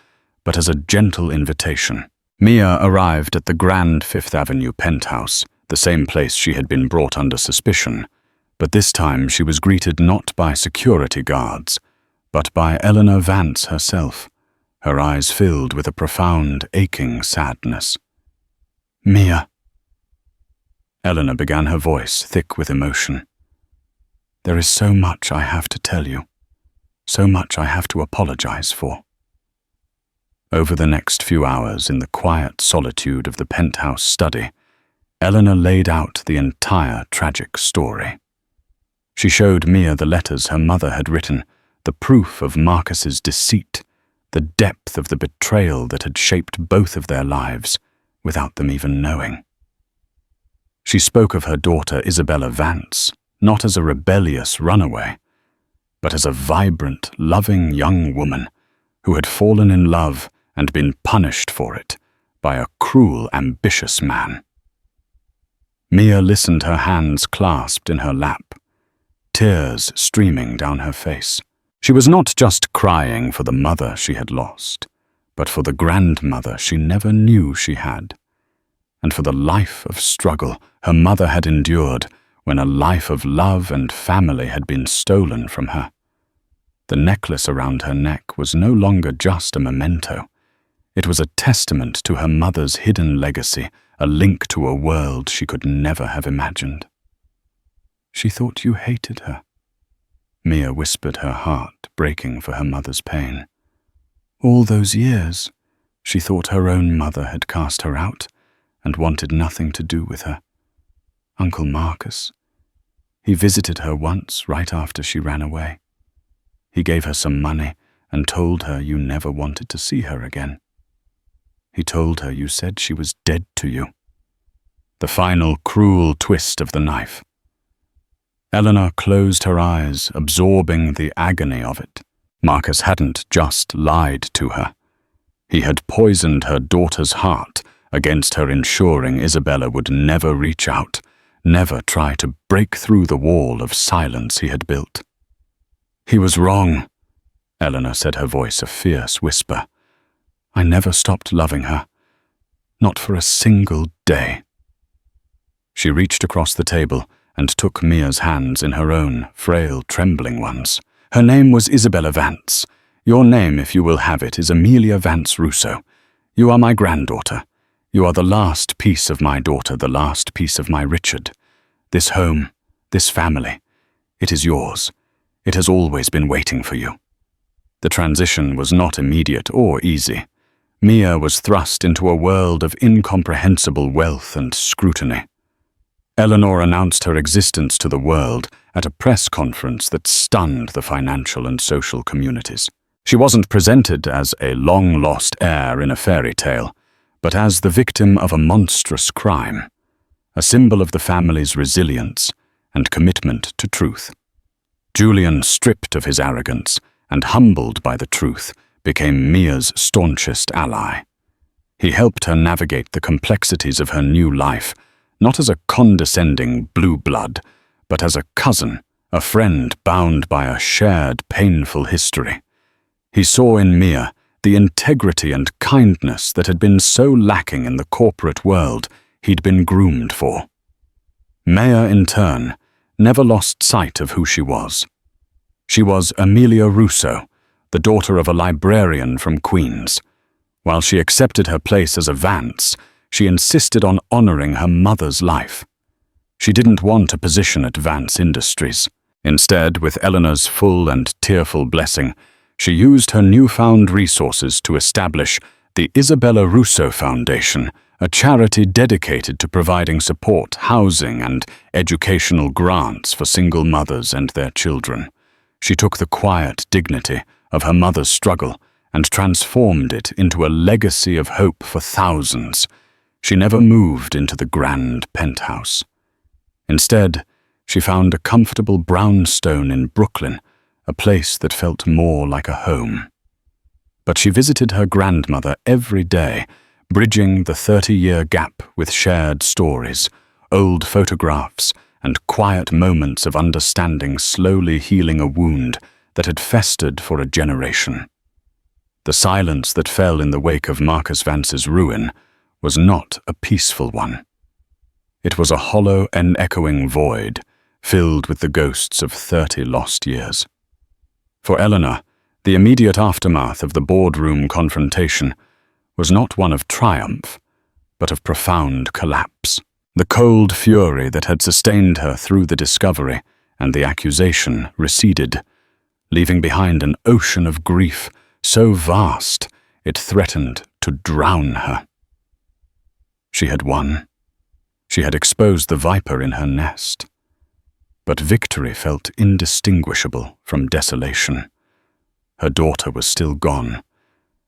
but as a gentle invitation. Mia arrived at the grand Fifth Avenue penthouse, the same place she had been brought under suspicion, but this time she was greeted not by security guards, but by Eleanor Vance herself, her eyes filled with a profound, aching sadness. Mia. Eleanor began, her voice thick with emotion. There is so much I have to tell you, so much I have to apologize for. Over the next few hours in the quiet solitude of the penthouse study, Eleanor laid out the entire tragic story. She showed Mia the letters her mother had written, the proof of Marcus's deceit, the depth of the betrayal that had shaped both of their lives without them even knowing. She spoke of her daughter Isabella Vance, not as a rebellious runaway, but as a vibrant, loving young woman who had fallen in love and been punished for it by a cruel, ambitious man. Mia listened, her hands clasped in her lap, tears streaming down her face. She was not just crying for the mother she had lost, but for the grandmother she never knew she had, and for the life of struggle her mother had endured when a life of love and family had been stolen from her. The necklace around her neck was no longer just a memento. It was a testament to her mother's hidden legacy, a link to a world she could never have imagined. She thought you hated her, Mia whispered, her heart breaking for her mother's pain. All those years, she thought her own mother had cast her out and wanted nothing to do with her. Uncle Marcus. He visited her once right after she ran away. He gave her some money and told her you never wanted to see her again. He told her you said she was dead to you. The final cruel twist of the knife. Eleanor closed her eyes, absorbing the agony of it. Marcus hadn't just lied to her. He had poisoned her daughter's heart against her ensuring Isabella would never reach out, never try to break through the wall of silence he had built. "He was wrong," Eleanor said, her voice a fierce whisper. "I never stopped loving her. Not for a single day." She reached across the table and took Mia's hands in her own, frail, trembling ones. "Her name was Isabella Vance. Your name, if you will have it, is Amelia Vance Russo. You are my granddaughter. You are the last piece of my daughter, the last piece of my Richard. This home, this family, it is yours. It has always been waiting for you." The transition was not immediate or easy. Mia was thrust into a world of incomprehensible wealth and scrutiny. Eleanor announced her existence to the world at a press conference that stunned the financial and social communities. She wasn't presented as a long-lost heir in a fairy tale, but as the victim of a monstrous crime, a symbol of the family's resilience and commitment to truth. Julian, stripped of his arrogance and humbled by the truth, became Mia's staunchest ally. He helped her navigate the complexities of her new life, not as a condescending blue blood, but as a cousin, a friend bound by a shared painful history. He saw in Mia the integrity and kindness that had been so lacking in the corporate world he'd been groomed for. Mia, in turn, never lost sight of who she was. She was Amelia Russo, the daughter of a librarian from Queens. While she accepted her place as a Vance, she insisted on honoring her mother's life. She didn't want a position at Vance Industries. Instead, with Eleanor's full and tearful blessing, she used her newfound resources to establish the Isabella Russo Foundation, a charity dedicated to providing support, housing, and educational grants for single mothers and their children. She took the quiet dignity of her mother's struggle and transformed it into a legacy of hope for thousands. She never moved into the grand penthouse. Instead, she found a comfortable brownstone in Brooklyn, a place that felt more like a home. But she visited her grandmother every day, bridging the 30-year gap with shared stories, old photographs, and quiet moments of understanding slowly healing a wound that had festered for a generation. The silence that fell in the wake of Marcus Vance's ruin was not a peaceful one. It was a hollow and echoing void, filled with the ghosts of 30 lost years. For Eleanor, the immediate aftermath of the boardroom confrontation was not one of triumph, but of profound collapse. The cold fury that had sustained her through the discovery and the accusation receded, leaving behind an ocean of grief so vast it threatened to drown her. She had won. She had exposed the viper in her nest. But victory felt indistinguishable from desolation. Her daughter was still gone,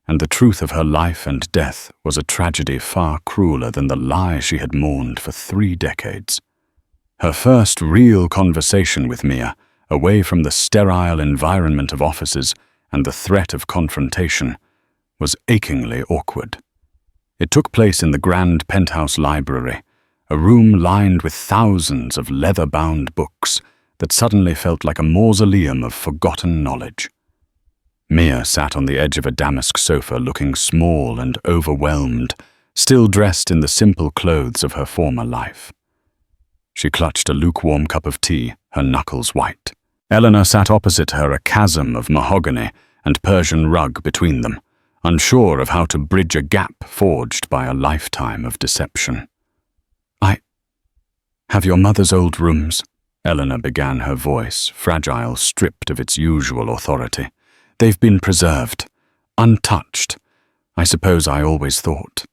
and the truth of her life and death was a tragedy far crueler than the lie she had mourned for 3 decades. Her first real conversation with Mia, away from the sterile environment of offices and the threat of confrontation, was achingly awkward. It took place in the grand penthouse library, a room lined with thousands of leather-bound books that suddenly felt like a mausoleum of forgotten knowledge. Mia sat on the edge of a damask sofa looking small and overwhelmed, still dressed in the simple clothes of her former life. She clutched a lukewarm cup of tea, her knuckles white. Eleanor sat opposite her, a chasm of mahogany and Persian rug between them, unsure of how to bridge a gap forged by a lifetime of deception. "I have your mother's old rooms," Eleanor began, her voice fragile, stripped of its usual authority. "They've been preserved, untouched. I suppose I always thought."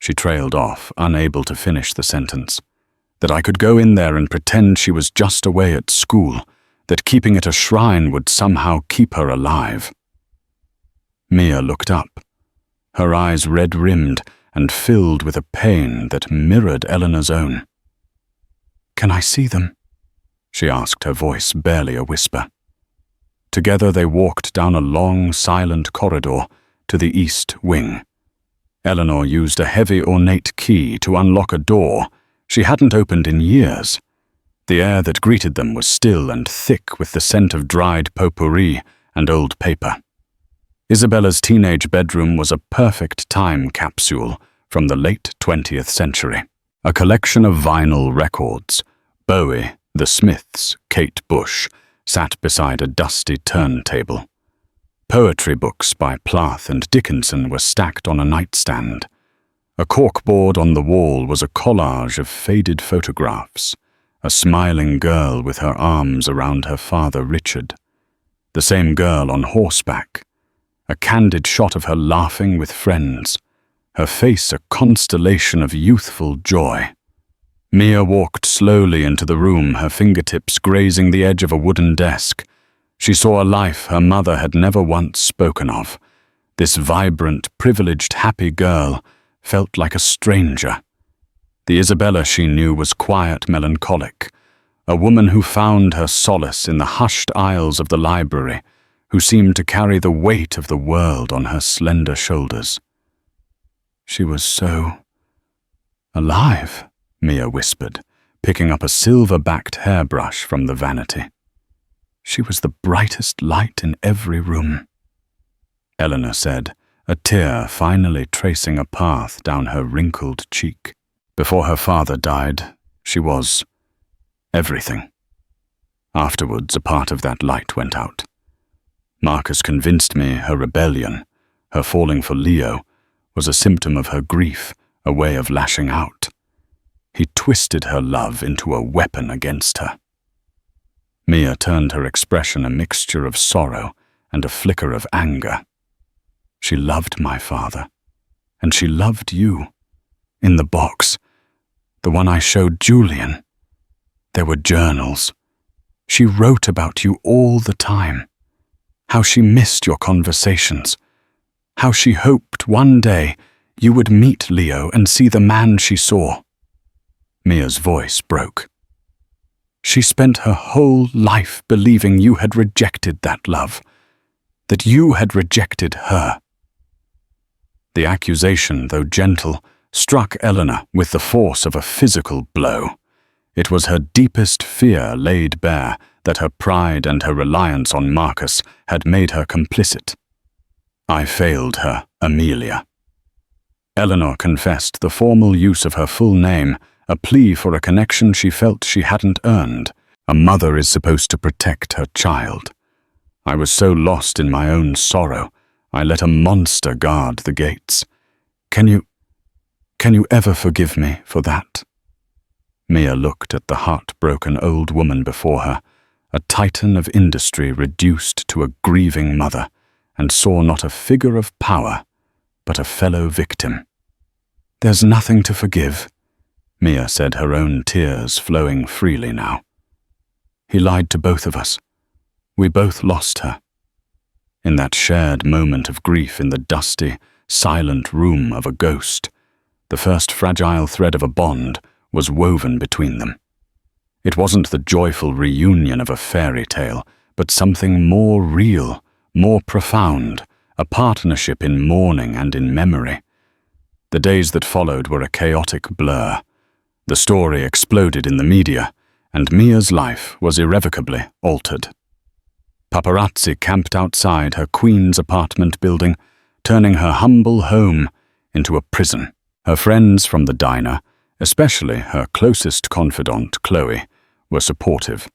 She trailed off, unable to finish the sentence. "That I could go in there and pretend she was just away at school, that keeping it a shrine would somehow keep her alive." Mia looked up, her eyes red-rimmed and filled with a pain that mirrored Eleanor's own. "Can I see them?" she asked, her voice barely a whisper. Together they walked down a long, silent corridor to the east wing. Eleanor used a heavy, ornate key to unlock a door she hadn't opened in years. The air that greeted them was still and thick with the scent of dried potpourri and old paper. Isabella's teenage bedroom was a perfect time capsule from the late 20th century. A collection of vinyl records, Bowie, The Smiths, Kate Bush, sat beside a dusty turntable. Poetry books by Plath and Dickinson were stacked on a nightstand. A corkboard on the wall was a collage of faded photographs, a smiling girl with her arms around her father Richard, the same girl on horseback, a candid shot of her laughing with friends, her face a constellation of youthful joy. Mia walked slowly into the room, her fingertips grazing the edge of a wooden desk. She saw a life her mother had never once spoken of. This vibrant, privileged, happy girl felt like a stranger. The Isabella she knew was quiet, melancholic, a woman who found her solace in the hushed aisles of the library, who seemed to carry the weight of the world on her slender shoulders. She was so alive, Mia whispered, picking up a silver-backed hairbrush from the vanity. She was the brightest light in every room. Eleanor said, a tear finally tracing a path down her wrinkled cheek. Before her father died, she was everything. Afterwards, a part of that light went out. Marcus convinced me her rebellion, her falling for Leo, was a symptom of her grief, a way of lashing out. He twisted her love into a weapon against her. Mia turned her expression a mixture of sorrow and a flicker of anger. She loved my father, and she loved you. In the box, the one I showed Julian, there were journals. She wrote about you all the time, how she missed your conversations, how she hoped one day you would meet Leo and see the man she saw. Mia's voice broke. She spent her whole life believing you had rejected that love, that you had rejected her. The accusation, though gentle, struck Eleanor with the force of a physical blow. It was her deepest fear laid bare that her pride and her reliance on Marcus had made her complicit. I failed her, Amelia. Eleanor confessed the formal use of her full name, a plea for a connection she felt she hadn't earned. A mother is supposed to protect her child. I was so lost in my own sorrow, I let a monster guard the gates. Can you ever forgive me for that? Mia looked at the heartbroken old woman before her, a titan of industry reduced to a grieving mother, and saw not a figure of power, but a fellow victim. There's nothing to forgive, Mia said, her own tears flowing freely now. He lied to both of us. We both lost her. In that shared moment of grief in the dusty, silent room of a ghost, the first fragile thread of a bond was woven between them. It wasn't the joyful reunion of a fairy tale, but something more real, more profound, a partnership in mourning and in memory. The days that followed were a chaotic blur. The story exploded in the media, and Mia's life was irrevocably altered. Paparazzi camped outside her Queen's apartment building, turning her humble home into a prison. Her friends from the diner, especially her closest confidant, Chloe, were supportive,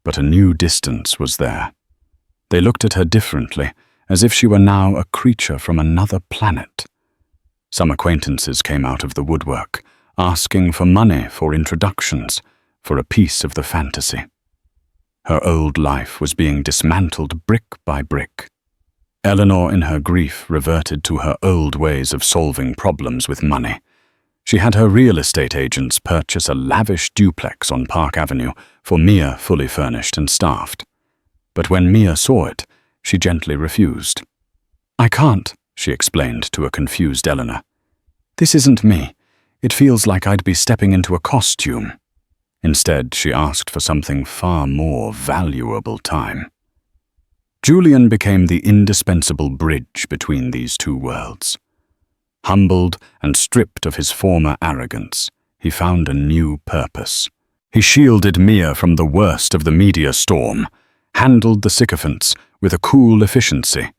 but a new distance was there. They looked at her differently, as if she were now a creature from another planet. Some acquaintances came out of the woodwork, asking for money for introductions, for a piece of the fantasy. Her old life was being dismantled brick by brick. Eleanor, in her grief, reverted to her old ways of solving problems with money. She had her real estate agents purchase a lavish duplex on Park Avenue for Mia, fully furnished and staffed. But when Mia saw it, she gently refused. "I can't," she explained to a confused Eleanor. "This isn't me. It feels like I'd be stepping into a costume." Instead, she asked for something far more valuable: time. Julian became the indispensable bridge between these two worlds. Humbled and stripped of his former arrogance, he found a new purpose. He shielded Mia from the worst of the media storm, handled the sycophants with a cool efficiency,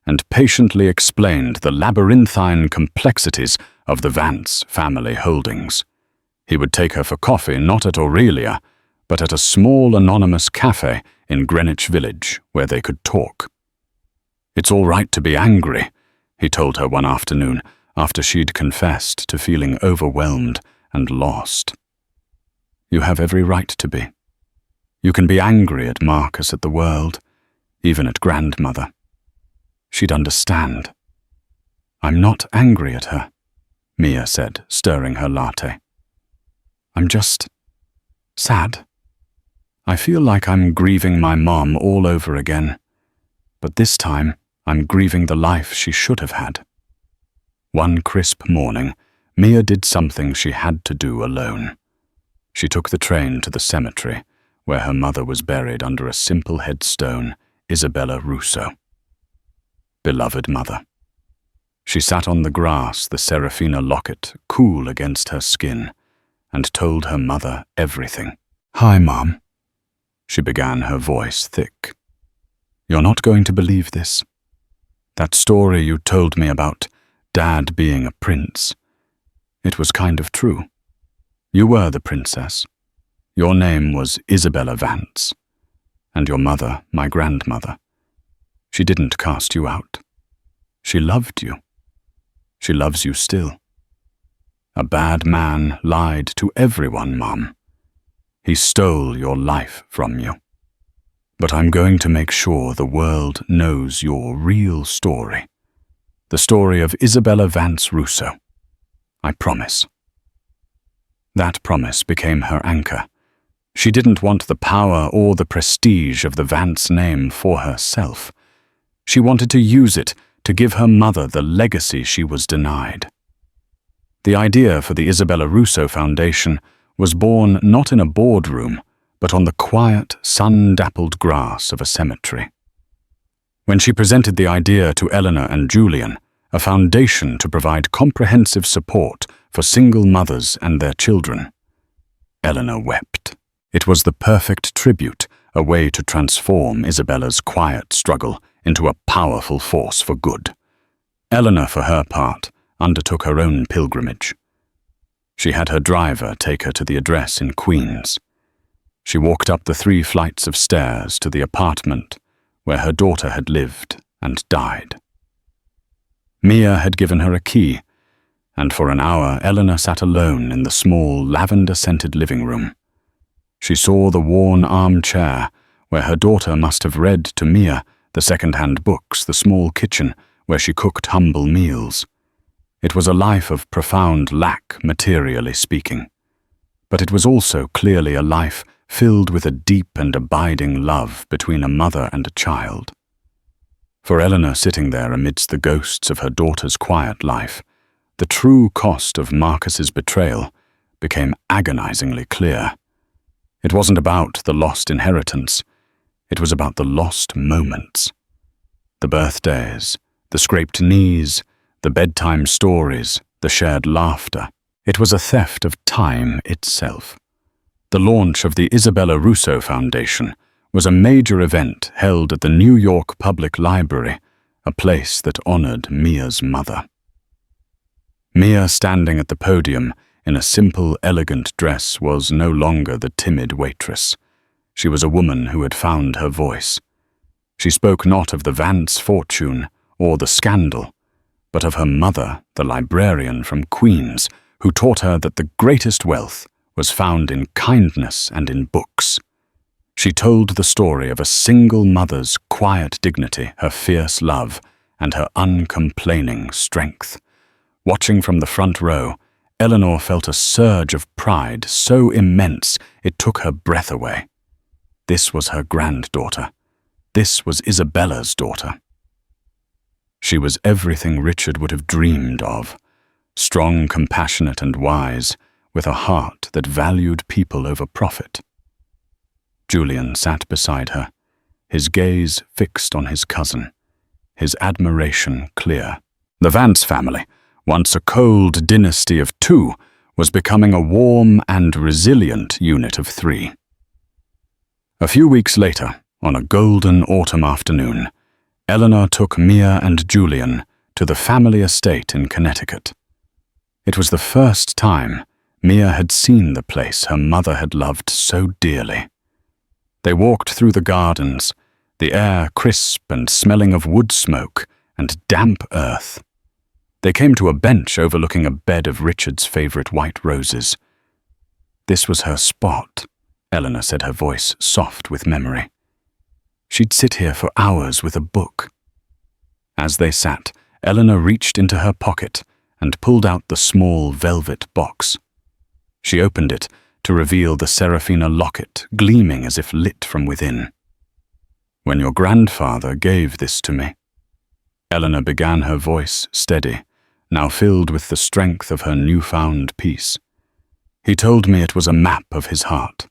and patiently explained the labyrinthine complexities of the Vance family holdings. He would take her for coffee not at Aurelia, but at a small anonymous café in Greenwich Village where they could talk. "It's all right to be angry," he told her one afternoon after she'd confessed to feeling overwhelmed and lost. "You have every right to be. You can be angry at Marcus, at the world, even at grandmother. She'd understand." "I'm not angry at her," Mia said, stirring her latte. "I'm just sad. I feel like I'm grieving my mom all over again, but this time I'm grieving the life she should have had." One crisp morning, Mia did something she had to do alone. She took the train to the cemetery, where her mother was buried under a simple headstone, Isabella Russo. Beloved mother. She sat on the grass, the Serafina locket cool against her skin, and told her mother everything. "Hi, Mom," she began, her voice thick. "You're not going to believe this. That story you told me about Dad being a prince, it was kind of true. You were the princess. Your name was Isabella Vance, and your mother, my grandmother. She didn't cast you out. She loved you. She loves you still. A bad man lied to everyone, Mom. He stole your life from you. But I'm going to make sure the world knows your real story. The story of Isabella Vance Russo. I promise." That promise became her anchor. She didn't want the power or the prestige of the Vance name for herself. She wanted to use it to give her mother the legacy she was denied. The idea for the Isabella Russo Foundation was born not in a boardroom, but on the quiet, sun-dappled grass of a cemetery. When she presented the idea to Eleanor and Julian, a foundation to provide comprehensive support for single mothers and their children, Eleanor wept. It was the perfect tribute, a way to transform Isabella's quiet struggle into a powerful force for good. Eleanor, for her part, undertook her own pilgrimage. She had her driver take her to the address in Queens. She walked up the 3 flights of stairs to the apartment where her daughter had lived and died. Mia had given her a key, and for an hour Eleanor sat alone in the small, lavender-scented living room. She saw the worn armchair where her daughter must have read to Mia the second-hand books, the small kitchen where she cooked humble meals. It was a life of profound lack, materially speaking, but it was also clearly a life filled with a deep and abiding love between a mother and a child. For Eleanor, sitting there amidst the ghosts of her daughter's quiet life, the true cost of Marcus's betrayal became agonizingly clear. It wasn't about the lost inheritance. It was about the lost moments. The birthdays, the scraped knees, the bedtime stories, the shared laughter. It was a theft of time itself. The launch of the Isabella Russo Foundation was a major event held at the New York Public Library, a place that honored Mia's mother. Mia, standing at the podium in a simple, elegant dress, was no longer the timid waitress. She was a woman who had found her voice. She spoke not of the Vance fortune or the scandal, but of her mother, the librarian from Queens, who taught her that the greatest wealth was found in kindness and in books. She told the story of a single mother's quiet dignity, her fierce love, and her uncomplaining strength. Watching from the front row, Eleanor felt a surge of pride so immense it took her breath away. This was her granddaughter. This was Isabella's daughter. She was everything Richard would have dreamed of. Strong, compassionate, and wise, with a heart that valued people over profit. Julian sat beside her, his gaze fixed on his cousin, his admiration clear. The Vance family, once a cold dynasty of two, was becoming a warm and resilient unit of three. A few weeks later, on a golden autumn afternoon, Eleanor took Mia and Julian to the family estate in Connecticut. It was the first time Mia had seen the place her mother had loved so dearly. They walked through the gardens, the air crisp and smelling of wood smoke and damp earth. They came to a bench overlooking a bed of Richard's favorite white roses. This was her spot, Eleanor said, her voice soft with memory. She'd sit here for hours with a book. As they sat, Eleanor reached into her pocket and pulled out the small velvet box. She opened it to reveal the Serafina locket, gleaming as if lit from within. "When your grandfather gave this to me," Eleanor began, her voice steady, now filled with the strength of her newfound peace. "He told me it was a map of his heart.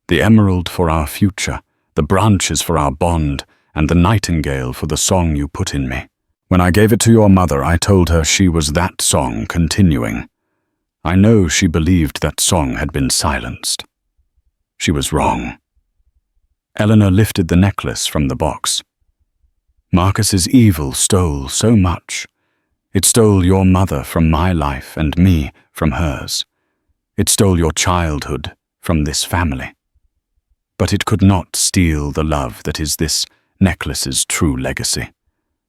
The emerald for our future, the branches for our bond, and the nightingale for the song you put in me. When I gave it to your mother, I told her she was that song continuing. I know she believed that song had been silenced. She was wrong." Eleanor lifted the necklace from the box. "Marcus's evil stole so much. It stole your mother from my life and me from hers. It stole your childhood from this family. But it could not steal the love that is this necklace's true legacy.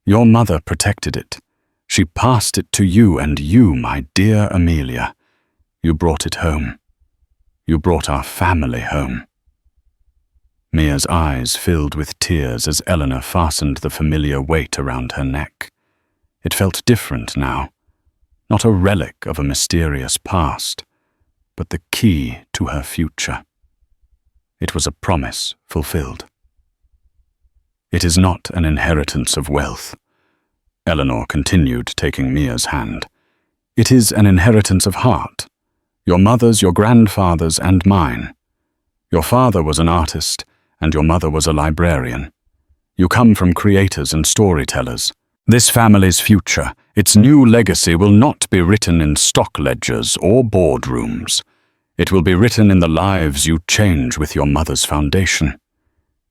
Your mother protected it. She passed it to you, and you, my dear Amelia, you brought it home. You brought our family home." Mia's eyes filled with tears as Eleanor fastened the familiar weight around her neck. It felt different now, not a relic of a mysterious past, but the key to her future. It was a promise fulfilled. "It is not an inheritance of wealth," Eleanor continued, taking Mia's hand. "It is an inheritance of heart. Your mother's, your grandfather's, and mine. Your father was an artist, and your mother was a librarian. You come from creators and storytellers. This family's future, its new legacy, will not be written in stock ledgers or boardrooms. It will be written in the lives you change with your mother's foundation.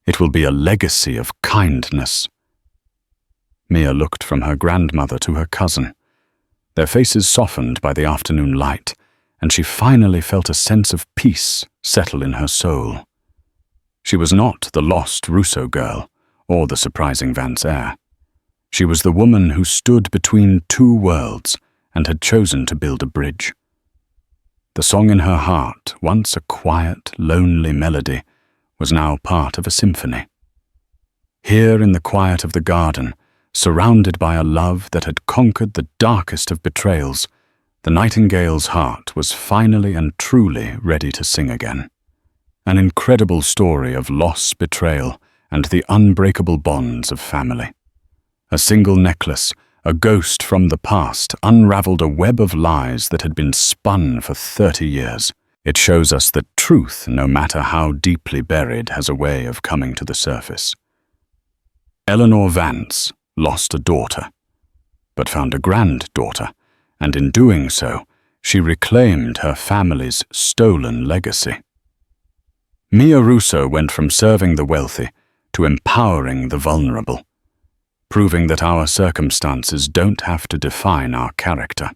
It will be a legacy of kindness." Mia looked from her grandmother to her cousin. Their faces softened by the afternoon light, and she finally felt a sense of peace settle in her soul. She was not the lost Russo girl or the surprising Vance heir. She was the woman who stood between two worlds and had chosen to build a bridge. The song in her heart, once a quiet, lonely melody, was now part of a symphony. Here in the quiet of the garden, surrounded by a love that had conquered the darkest of betrayals, the nightingale's heart was finally and truly ready to sing again. An incredible story of loss, betrayal, and the unbreakable bonds of family. A single necklace, a ghost from the past, unraveled a web of lies that had been spun for 30 years. It shows us that truth, no matter how deeply buried, has a way of coming to the surface. Eleanor Vance lost a daughter, but found a granddaughter, and in doing so, she reclaimed her family's stolen legacy. Mia Russo went from serving the wealthy to empowering the vulnerable, proving that our circumstances don't have to define our character.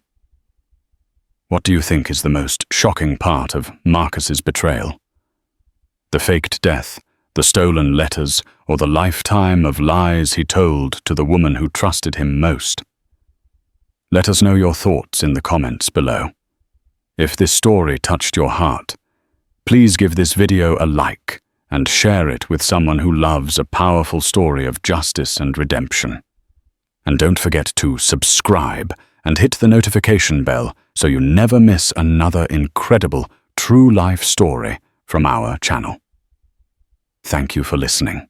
What do you think is the most shocking part of Marcus's betrayal? The faked death, the stolen letters, or the lifetime of lies he told to the woman who trusted him most? Let us know your thoughts in the comments below. If this story touched your heart, please give this video a like and share it with someone who loves a powerful story of justice and redemption. And don't forget to subscribe and hit the notification bell so you never miss another incredible true life story from our channel. Thank you for listening.